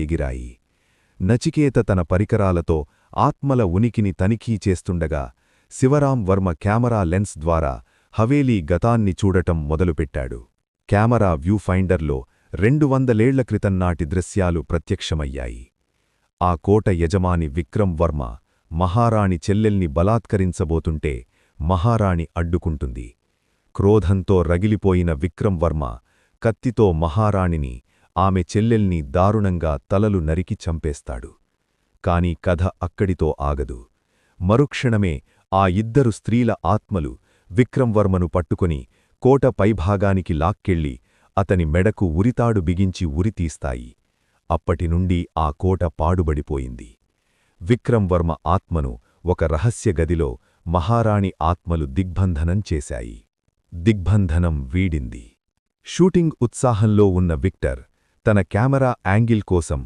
ఎగిరాయి. నచికేత తన పరికరాలతో ఆత్మల ఉనికిని తనిఖీ చేస్తుండగా శివరాం వర్మ కెమెరా లెన్స్ ద్వారా హవేలీ గతాన్ని చూడటం మొదలుపెట్టాడు. కెమెరా వ్యూ ఫైండర్లో 200 ఏళ్ల క్రితం నాటి దృశ్యాలు ప్రత్యక్షమయ్యాయి. ఆ కోట యజమాని విక్రమ్ వర్మ మహారాణి చెల్లెల్ని బలాత్కరించబోతుంటే మహారాణి అడ్డుకుంటుంది. క్రోధంతో రగిలిపోయిన విక్రమ్ వర్మ కత్తితో మహారాణిని, ఆమె చెల్లెల్ని దారుణంగా తలలు నరికి చంపేస్తాడు. కాని కథ అక్కడితో ఆగదు. మరుక్షణమే ఆ ఇద్దరు స్త్రీల ఆత్మలు విక్రమ్ వర్మను పట్టుకొని కోట పైభాగానికి లాక్కెళ్ళి అతని మెడకు ఉరితాడు బిగించి ఉరితీస్తాయి. అప్పటినుండి ఆ కోట పాడుబడిపోయింది. విక్రమ్ వర్మ ఆత్మను ఒక రహస్య గదిలో మహారాణి ఆత్మలు దిగ్బంధనం చేశాయి. దిగ్బంధనం వీడింది. షూటింగ్ ఉత్సాహంలో ఉన్న విక్టర్ తన కెమెరా యాంగిల్ కోసం